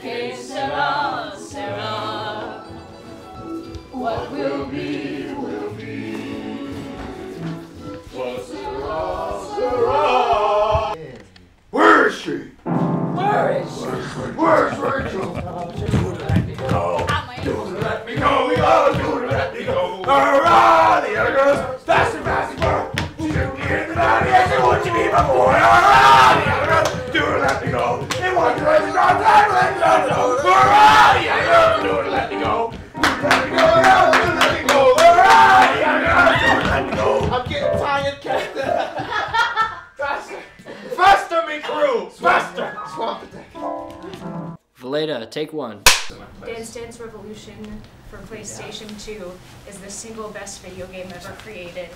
Que sera, sera. What will be, will be. What sera, sera. Where is she? Where is she? Where's Rachel? Do let me go. Do let me go. We all do let me go. Alright, the other girls, faster, faster, faster. Shoot me in the body, yes, I want you to be my boy. Alright, the other girls, do let me go. They want to let me go. Let me go. Alright, the other girls, do let me go. Let me go. Let me go. Alright, the other girls, do let me go. I'm getting tired, Captain. Faster. Faster, me crew. Faster. Swamp attack. VELEDA, take one. Dance Dance Revolution for PlayStation 2 is the single best video game ever created.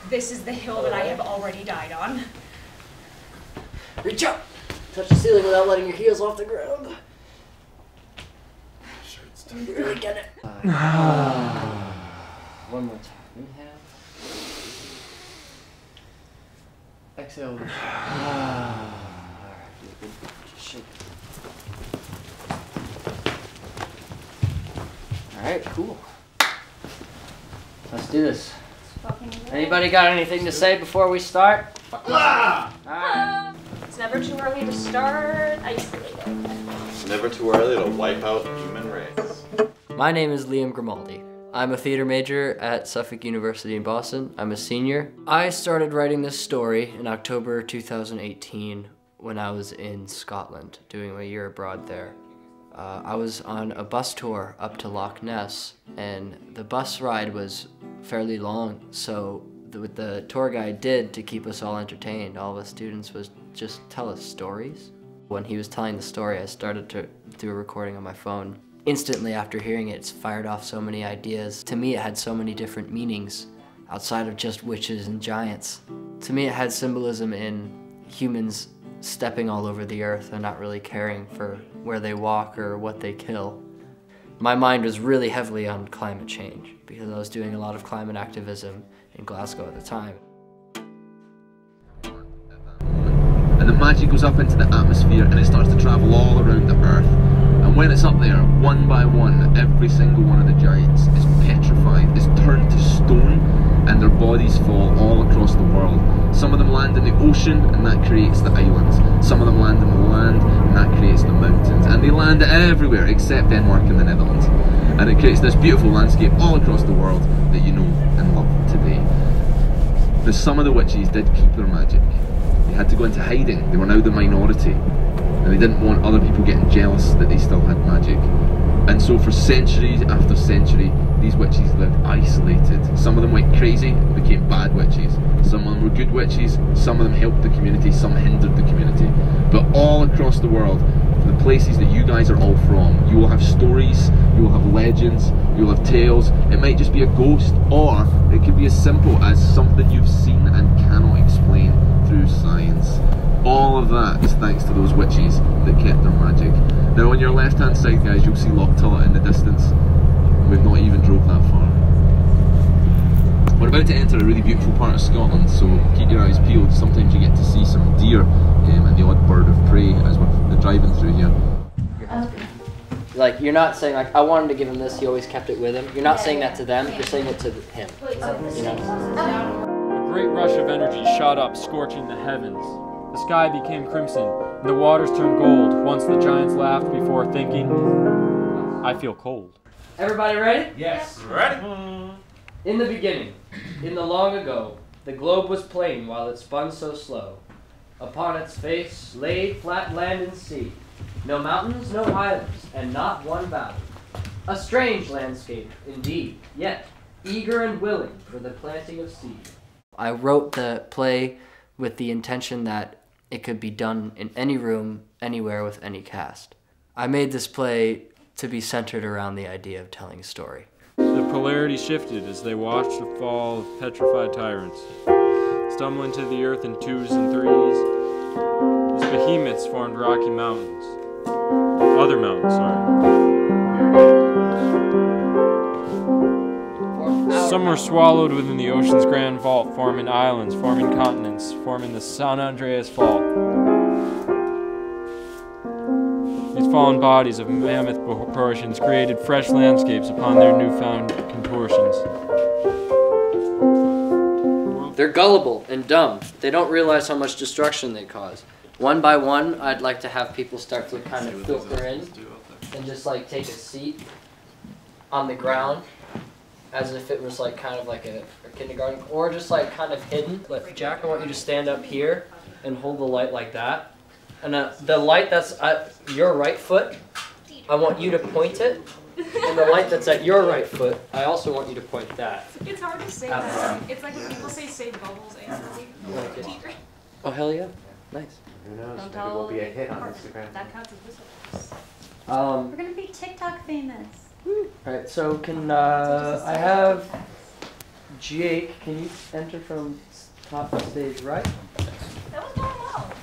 This is the hill that I have already died on. Reach up! Touch the ceiling without letting your heels off the ground. You really get it. One more time. Inhale. Exhale. Alright, good. Shake. Alright, cool. Let's do this. Anybody got anything to say before we start? Alright. It's never too early to start isolating. It's never too early to wipe out the human race. My name is Liam Grimaldi. I'm a theater major at Suffolk University in Boston. I'm a senior. I started writing this story in October 2018 when I was in Scotland doing a year abroad there. I was on a bus tour up to Loch Ness, and the bus ride was fairly long, so what the tour guide did to keep us all entertained, all of us students, was just tell us stories. When he was telling the story, I started to do a recording on my phone. Instantly after hearing it, it's fired off so many ideas. To me, it had so many different meanings outside of just witches and giants. To me, it had symbolism in humans stepping all over the earth and not really caring for where they walk or what they kill. My mind was really heavily on climate change because I was doing a lot of climate activism in Glasgow at the time. And the magic goes up into the atmosphere and it starts to travel all around the earth. And when it's up there, one by one, every single one of the giants is petrified, is turned to stone, and their bodies fall all across the world. Some of them land in the ocean, and that creates the islands. Some of them land in the land, and that creates the mountains. And they land everywhere except Denmark and the Netherlands. And it creates this beautiful landscape all across the world that you know and love today. But some of the witches did keep their magic. They had to go into hiding. They were now the minority. And they didn't want other people getting jealous that they still had magic. And so for centuries after century, these witches lived isolated. Some of them went crazy and became bad witches. Some of them were good witches, some of them helped the community, some hindered the community. But all across the world, from the places that you guys are all from, you will have stories, you will have legends, you will have tales. It might just be a ghost, or it could be as simple as something you've seen and cannot explain through science. All of that is thanks to those witches that kept their magic. Now on your left hand side, guys, you'll see Loch Tullet in the distance. We've not even drove that far. We're about to enter a really beautiful part of Scotland, so keep your eyes peeled. Sometimes you get to see some deer and the odd bird of prey as we're driving through here. Like, you're not saying, like, I wanted to give him this, he always kept it with him. You're not saying that to them, you're saying it to him. You know? A great rush of energy shot up, scorching the heavens. The sky became crimson, and the waters turned gold once the giants laughed before thinking, I feel cold. Everybody ready? Yes. Ready? In the beginning, in the long ago, the globe was plain while it spun so slow. Upon its face lay flat land and sea, no mountains, no islands, and not one valley. A strange landscape, indeed, yet eager and willing for the planting of seed. I wrote the play with the intention that it could be done in any room, anywhere, with any cast. I made this play to be centered around the idea of telling a story. The polarity shifted as they watched the fall of petrified tyrants. Stumbling to the earth in twos and threes, these behemoths formed rocky mountains. Other mountains, Some were swallowed within the ocean's grand vault, forming islands, forming continents, forming the San Andreas Fault. These fallen bodies of mammoth proportions created fresh landscapes upon their newfound contortions. They're gullible and dumb. They don't realize how much destruction they cause. One by one, I'd like to have people start to kind of filter in and just like take a seat on the ground as if it was like kind of like a kindergarten, or just like kind of hidden. Like, Jack, I want you to stand up here and hold the light like that. And the light that's at your right foot, I want you to point it. And the light that's at your right foot, I also want you to point that. It's hard to say that. It's like when people say save bubbles angrily. Okay. Oh, hell yeah. Nice. Who knows? Don't Maybe we'll be a hit on tell- Instagram. That counts as whistles. We're gonna be TikTok famous. Alright, so can I have Jake, can you enter from top of stage right? That was going well.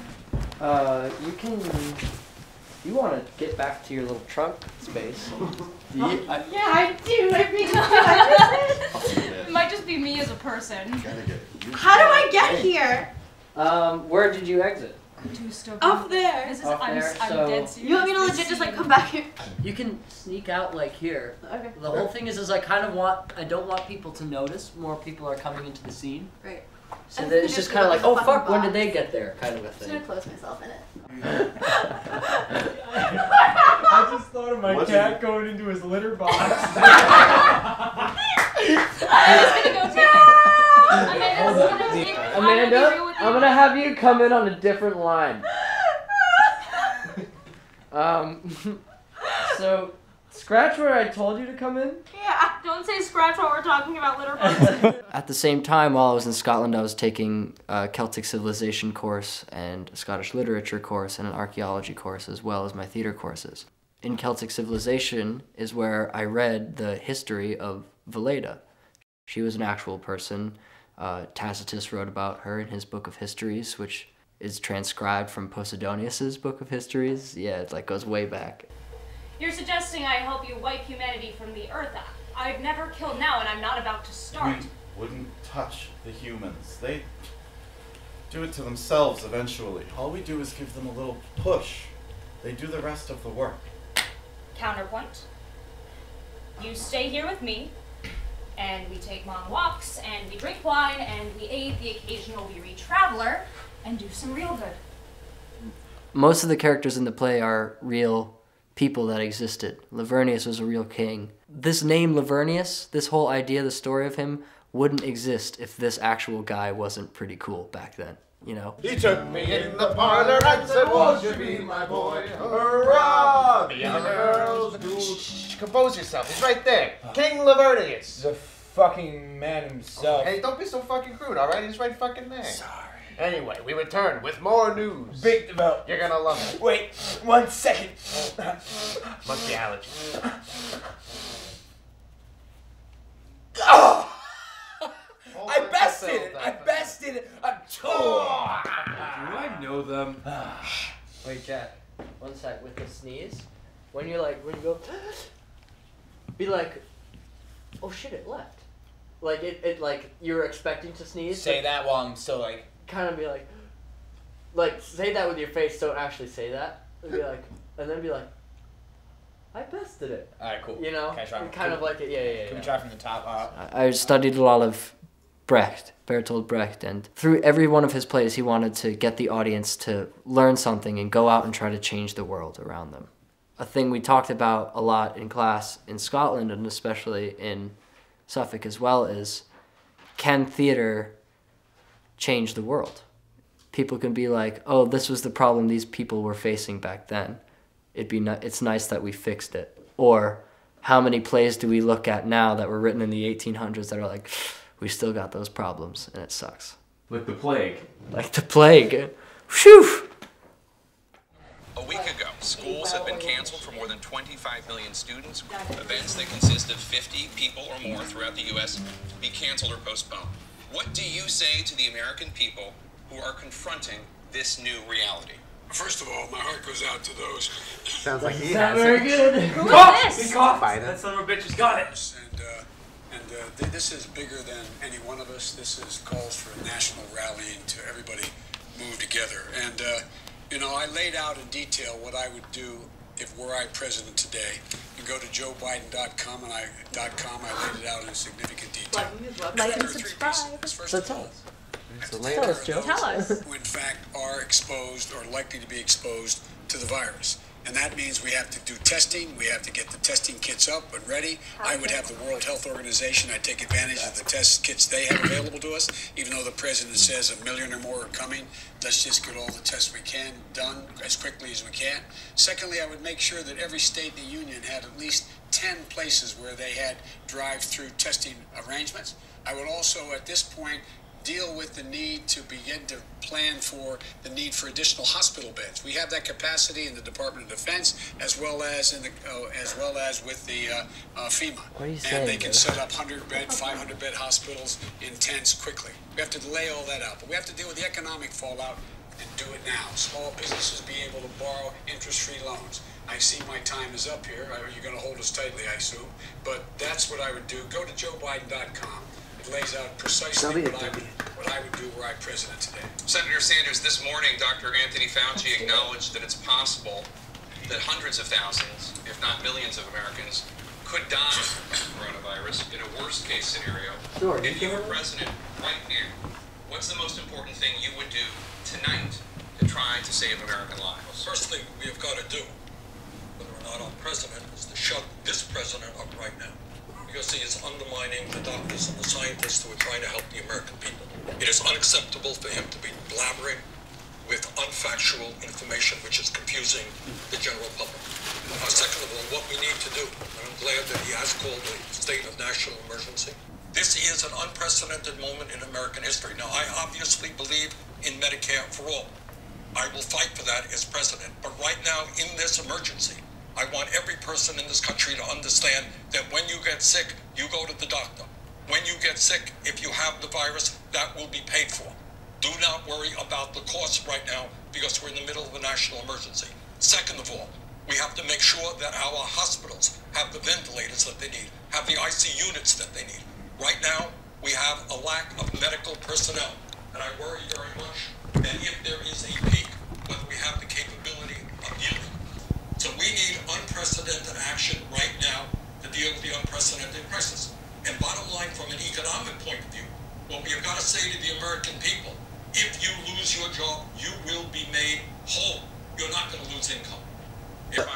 You want to get back to your little trunk space. Yeah, I do. I mean, It might just be me as a person. how do I get here? Where did you exit? Too stupid. Up there. This is, Up I'm, there, I'm so- dead serious. You want me to This legit just like scene- come back here? You can sneak out like here. Okay. The whole thing is I don't want people to notice more people are coming into the scene. Right. So I'm that it's gonna just do kind of like like, a oh fucking fuck, when box. did they get there? Kind of a I'm just thing. gonna close myself in it. I just thought of my What's cat going into his litter box. I was gonna go take it. Amanda's gonna take it. I'm gonna be real with you. I'm gonna have you come in on a different line. So, scratch where I told you to come in. Yeah, don't say scratch while we're talking about litter boxes. At the same time, while I was in Scotland, I was taking a Celtic civilization course and a Scottish literature course and an archaeology course, as well as my theater courses. In Celtic civilization is where I read the history of VELEDA. She was an actual person. Tacitus wrote about her in his Book of Histories, which is transcribed from Posidonius's Book of Histories. Yeah, it like goes way back. You're suggesting I help you wipe humanity from the earth. I've never killed now, and I'm not about to start. We wouldn't touch the humans. They do it to themselves eventually. All we do is give them a little push. They do the rest of the work. Counterpoint. You stay here with me, and we take long walks, and we drink wine, and we aid the occasional weary traveler, and do some real good. Most of the characters in the play are real people that existed. Lavernius was a real king. This name Lavernius, this whole idea, the story of him, wouldn't exist if this actual guy wasn't pretty cool back then, you know? He took me in the parlor and said, won't you be my boy? Hurrah! The other girls do. Shh, compose yourself. He's right there. King Lavernius. The fucking man himself. Hey, don't be so fucking crude, alright? He's right fucking there. Sorry. Anyway, we return with more news. Big development. You're gonna love it. Wait, 1 second. Must be allergies. Oh! Hold I on to bested Phil, it! I Dr. bested it! A tour! Do I know them? Wait, Jack, 1 sec, with the sneeze, when you go, be like, oh shit, it left. Like, it like, you're expecting to sneeze. Say that while I'm still like. Kind of be like, say that with your face, don't actually say that. And be like, and then be like, I bested it. Alright, cool. You know? Can I try? Kind of like it, yeah. Can we try from the top up? I studied a lot of Brecht, Bertolt Brecht, and through every one of his plays, he wanted to get the audience to learn something and go out and try to change the world around them. A thing we talked about a lot in class in Scotland, and especially in Suffolk as well, is can theater change the world? People can be like, oh, this was the problem these people were facing back then. It's nice that we fixed it. Or how many plays do we look at now that were written in the 1800s that are like, we still got those problems and it sucks. Like the plague. Like the plague. Whew! A week ago, schools have been canceled for more than 25 million students. Events that consist of 50 people or more throughout the U.S. be canceled or postponed. What do you say to the American people who are confronting this new reality? First of all, my heart goes out to those. Sounds like he Not has very it. good. Who is this? He coughed. That son of a bitch has got it. And this is bigger than any one of us. This is calls for a national rallying to everybody move together. And, you know, I laid out in detail what I would do if were I president today, you go to joebiden.com and I laid it out in significant detail. Like and subscribe. First of all, Tell us, Joe. Tell us. who in fact are exposed or likely to be exposed to the virus. And that means we have to do testing, we have to get the testing kits up and ready. I would have the World Health Organization, I'd take advantage of the test kits they have available to us, even though the president says 1 million or more are coming. Let's just get all the tests we can done as quickly as we can. Secondly, I would make sure that every state in the union had at least 10 places where they had drive-through testing arrangements. I would also, at this point, deal with the need to begin to plan for the need for additional hospital beds. We have that capacity in the Department of Defense, as well as in the with the FEMA. What are you and saying, they can dude? set up 100-bed, 500-bed hospitals in tents quickly. We have to lay all that out, but we have to deal with the economic fallout and do it now. Small businesses being able to borrow interest-free loans. I see my time is up here. You're going to hold us tightly, I assume. But that's what I would do. Go to joebiden.com. It lays out precisely what I would do were I president today. Senator Sanders, this morning, Dr. Anthony Fauci acknowledged that it's possible that hundreds of thousands, if not millions of Americans, could die from coronavirus in a worst-case scenario. Sure. If you were president right now, what's the most important thing you would do tonight to try to save American lives? Well, first thing we have got to do, whether or not I'm president, is to shut this president up right now. Because he is undermining the doctors and the scientists who are trying to help the American people. It is unacceptable for him to be blabbering with unfactual information which is confusing the general public. Second of all, what we need to do, and I'm glad that he has called a state of national emergency. This is an unprecedented moment in American history. Now, I obviously believe in Medicare for all. I will fight for that as president. But right now, in this emergency, I want every person in this country to understand that when you get sick, you go to the doctor. When you get sick, if you have the virus, that will be paid for. Do not worry about the costs right now because we're in the middle of a national emergency. Second of all, we have to make sure that our hospitals have the ventilators that they need, have the IC units that they need. Right now, we have a lack of medical personnel, and I worry very much that if there is a peak, whether we have the capability of dealing. So we need unprecedented action right now to deal with the unprecedented crisis. And bottom line, from an economic point of view, what we have got to say to the American people, if you lose your job, you will be made whole. You're not going to lose income.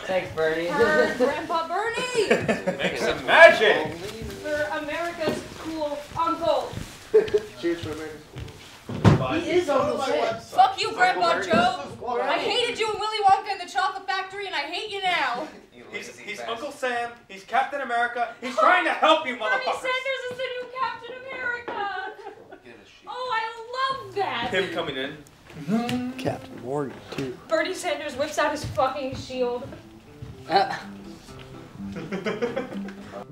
Thanks, Bernie. Grandpa Bernie! Make some magic! For America's cool uncle. Cheers for America's He is Uncle Sam. Fuck you, Grandpa Joe. I hated you in Willy Wonka and the Chocolate Factory, and I hate you now. He's Uncle Sam. He's Captain America. He's trying to help you, Bernie motherfuckers. Sanders is the new Captain America. Oh, I love that. Him coming in. Captain Morgan, too. Bernie Sanders whips out his fucking shield.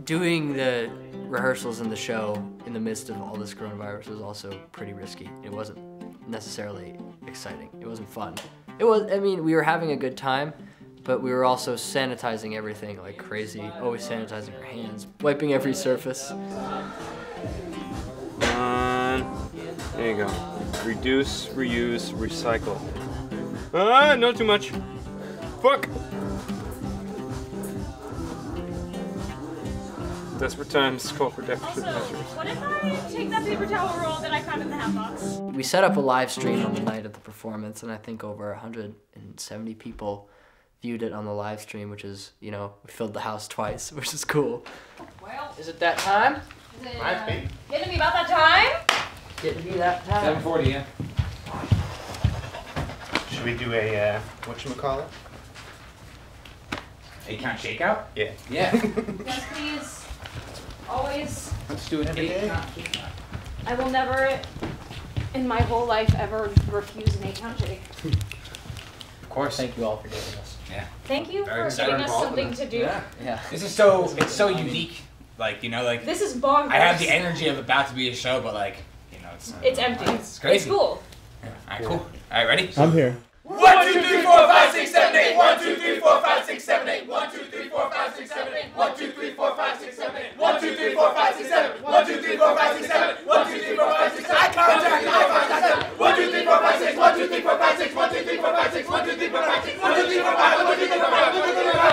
Doing the rehearsals in the show in the midst of all this coronavirus was also pretty risky. It wasn't necessarily exciting. It wasn't fun. It was, I mean, we were having a good time, but we were also sanitizing everything like crazy, always sanitizing our hands, wiping every surface. There you go. Reduce, reuse, recycle. Not too much. Fuck! Desperate times call for deficit Also, measures. what if I take that paper towel roll that I found in the hat box? We set up a live stream on the night of the performance, and I think over 170 people viewed it on the live stream, which is, you know, we filled the house twice, which is cool. Well, Is it that time? is it getting to be about that time? Getting to be that time. 7:40, yeah. Should we do a, whatchamacallit? A count shakeout? Yeah. Yeah. Yes, please. Always. Let's do an 8 count. I will never, in my whole life, ever refuse an 8-count shake. Of course. Thank you all for doing this. Yeah. Thank you Very for excited giving us involved something in to do. Yeah. This is so unique. Like, you know, like This is bonkers. I have the energy of about to be a show, but like, you know, It's empty. It's crazy. It's cool. Yeah. Alright, cool. Alright, ready? I'm here. 1, 2, 3, 4, 5, 6, 7, 8. 1, 2, 3, 4, 5, 6, 7, 8. 1, 2, 3, 4, 5, 6, 7, 8. 1, 2, 3, 4, 5, 6, 7, 8. 1, 2, 3, 4, 5, 6, 7. 1, 2, 3, 4, 5, 6, 7. 1, 2, 3, 4, 5, 6, 7. Eye contact. Eye contact. 1, 2, 3, 4, 5, 6. 1, 2, 3, 4, 5, 6. 1, 2, 3, 4, 5, 6. 1, 2, 3, 4, 5, 6. 1, 2, 3, 4, 5. 1, 2, 3, 4, 5. 1, 2, 3, 4, 5.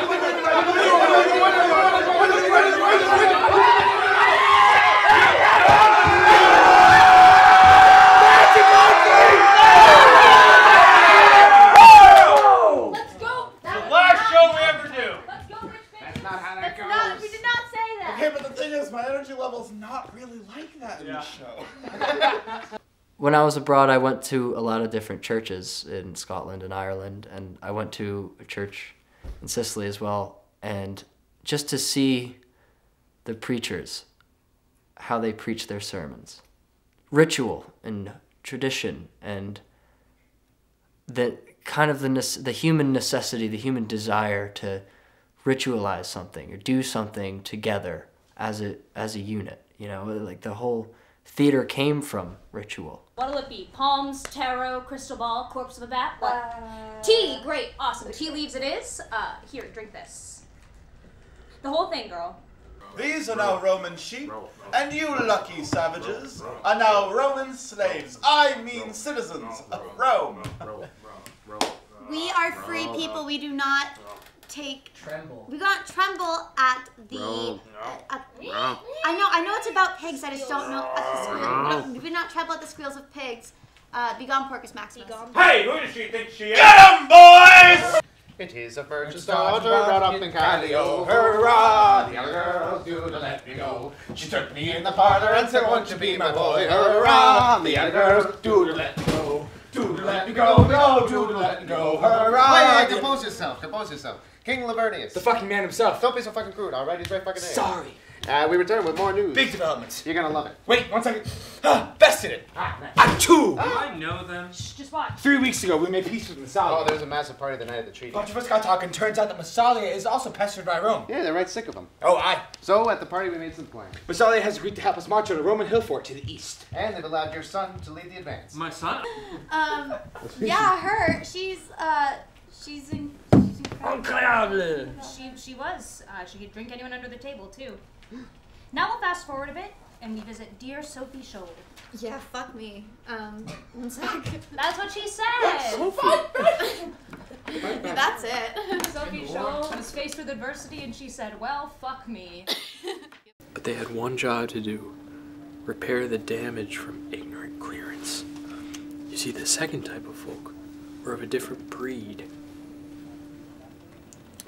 is, my energy level's not really like that in the show. When I was abroad, I went to a lot of different churches in Scotland and Ireland, and I went to a church in Sicily as well. And just to see the preachers, how they preach their sermons, ritual and tradition, and the kind of the human necessity, the human desire to ritualize something or do something together as a unit. You know, like the whole theater came from ritual. What'll it be? Palms, tarot, crystal ball, corpse of a bat? What? Tea! Great, awesome. Tea leaves it is. Here, drink this. The whole thing, girl. These are now Roman sheep, and you lucky savages are now Roman slaves. I mean citizens of Rome. We are free people. We do not tremble. We do not tremble at the. I know it's about pigs. I just don't know at the squeal. We do not tremble at the squeals of pigs. Begone, Porcus Maximus. Hey, who does she think she is? Get 'em, boys! It is a virgin's daughter brought up in Callio. Hurrah! The other girls do to let me go. She took me in the parlor and said, won't you be my boy? Hurrah! The other girls do to let me go. Do to let me go, no, do to let me go. Hurrah! Wait, compose yourself, compose yourself. King Lavernius. The fucking man himself. Don't be so fucking crude, alright? He's right fucking there. Sorry. We return with more news. Big developments. You're gonna love it. Wait, 1 second. Bested it. Achoo! Do I know them? Shh, just watch. 3 weeks ago, we made peace with Massalia. Oh, there was a massive party the night of the treaty. A bunch of us got talking. Turns out that Massalia is also pestered by Rome. Yeah, they're right sick of them. Oh, aye. So, at the party, we made some plans. Massalia has agreed to help us march on a Roman hill fort to the east. And they've allowed your son to lead the advance. My son? Yeah, her. She's incredible. Incroyable. She was. She could drink anyone under the table, too. Now we'll fast forward a bit, and we visit dear Sophie Scholl. Yeah, fuck me. 1 sec. That's what she said! That's it. Sophie Scholl was faced with adversity, and she said, well, fuck me. But they had one job to do: repair the damage from ignorant clearance. You see, the second type of folk were of a different breed.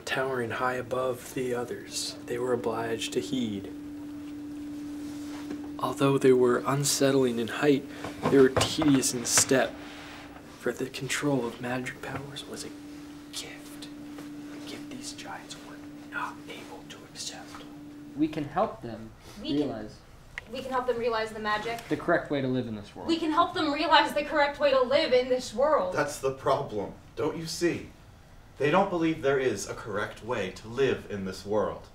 Towering high above the others, they were obliged to heed. Although they were unsettling in height, they were tedious in step, for the control of magic powers was a gift these giants were not able to accept. We can help them realize We can help them realize the magic. the correct way to live in this world. We can help them realize the correct way to live in this world. That's the problem, don't you see? They don't believe there is a correct way to live in this world.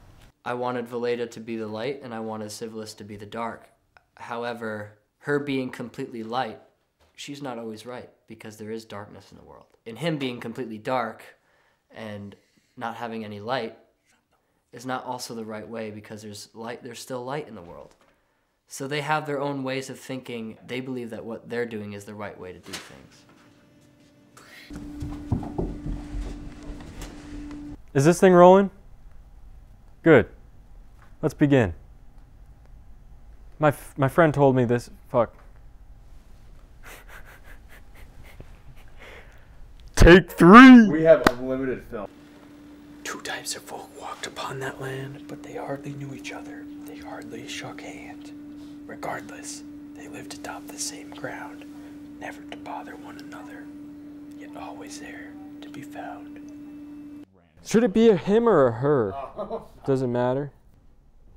I wanted VELEDA to be the light, and I wanted Civilis to be the dark. However, her being completely light, she's not always right, because there is darkness in the world. And him being completely dark and not having any light is not also the right way, because there's still light in the world. So they have their own ways of thinking. They believe that what they're doing is the right way to do things. Is this thing rolling? Good. Let's begin. My friend told me this. Fuck. Take 3! We have unlimited film. 2 types of folk walked upon that land, but they hardly knew each other. They hardly shook hand. Regardless, they lived atop the same ground, never to bother one another, yet always there to be found. Should it be a him or a her? Doesn't matter.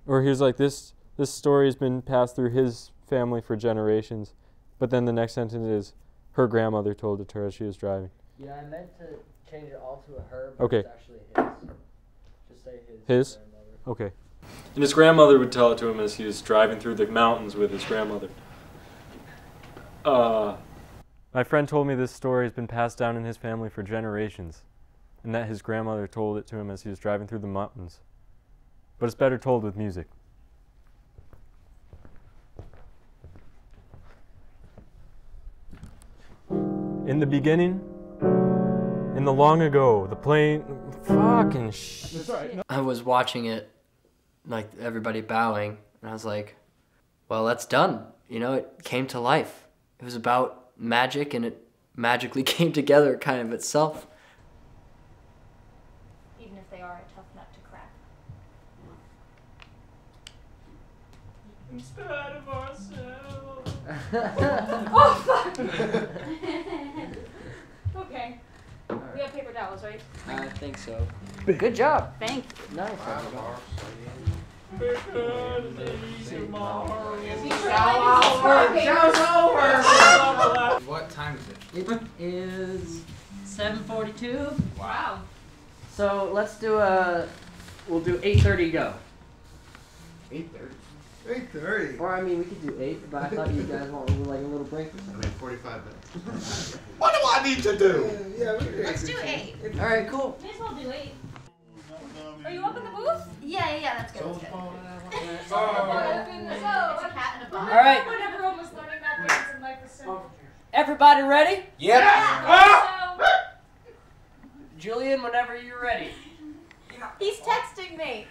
Or he's like, this story has been passed through his family for generations, but then the next sentence is, her grandmother told it to her as she was driving. Yeah, I meant to change it all to a her, but Okay. it's actually his. Just say his. His? Okay. And his grandmother would tell it to him as he was driving through the mountains with his grandmother. My friend told me this story has been passed down in his family for generations, and that his grandmother told it to him as he was driving through the mountains. But it's better told with music. In the beginning, in the long ago, the plain... Fucking shit. I was watching it, like everybody bowing, and I was like, well, that's done. You know, it came to life. It was about magic, and it magically came together kind of itself. Even if they are a tough nut to crack. In spite of ourselves. Oh, fuck! Okay. We have paper towels, right? I think so. Good job. Thank you. Nice. What time is it? It is 7:42. Wow. So let's do we'll do 8:30 go. 8:30. 8:30. Or I mean, we could do 8, but I thought you guys wanted like a little break or something. 45 minutes. What do I need to do? Yeah, we can Let's do 8. All right, cool. May as well do 8. Are you up in the booth? Yeah, that's good. That's good. It's a cat in a box. All right. When everyone was learning that dance in Life is Simple. Everybody ready? Yep. So, Julian, whenever you're ready. He's texting me.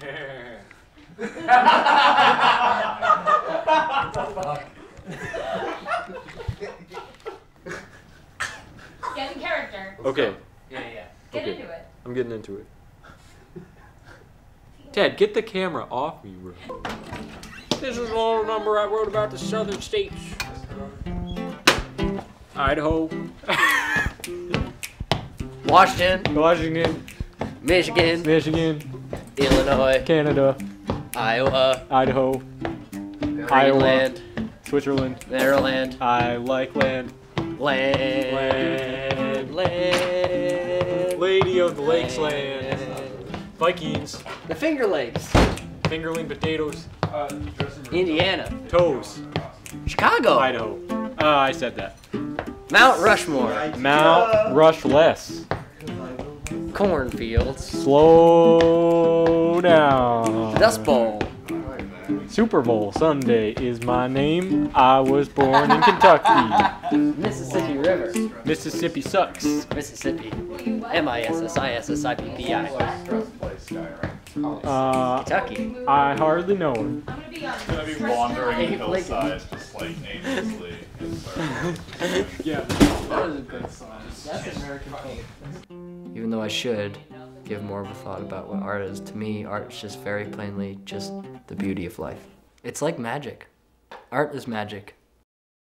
get in character. Okay, Yeah. Get Okay. into it. I'm getting into it. Dad, get the camera off me, bro. This is a little number I wrote about the southern states. Idaho, Washington, Michigan, Illinois, Canada, Iowa, Idaho, Greenland, Switzerland. Maryland, I like land. land. Lady of the Lakes land. Vikings. The Finger Lakes, Fingerling potatoes. Indiana, Toes. Chicago, Idaho. I said that. Mount Rushmore, Mount Rushless. cornfields, Slow down. Dust Bowl, Super Bowl Sunday is my name. I was born in Kentucky. Mississippi River, Mississippi sucks. Mississippi, MISSISSIPPI, Kentucky. I hardly know him. I'm gonna be on. Gonna be wandering the hillsides, just like aimlessly. Yeah. That's American culture. Even though I should give more of a thought about what art is, to me, art's just very plainly just the beauty of life. It's like magic. Art is magic.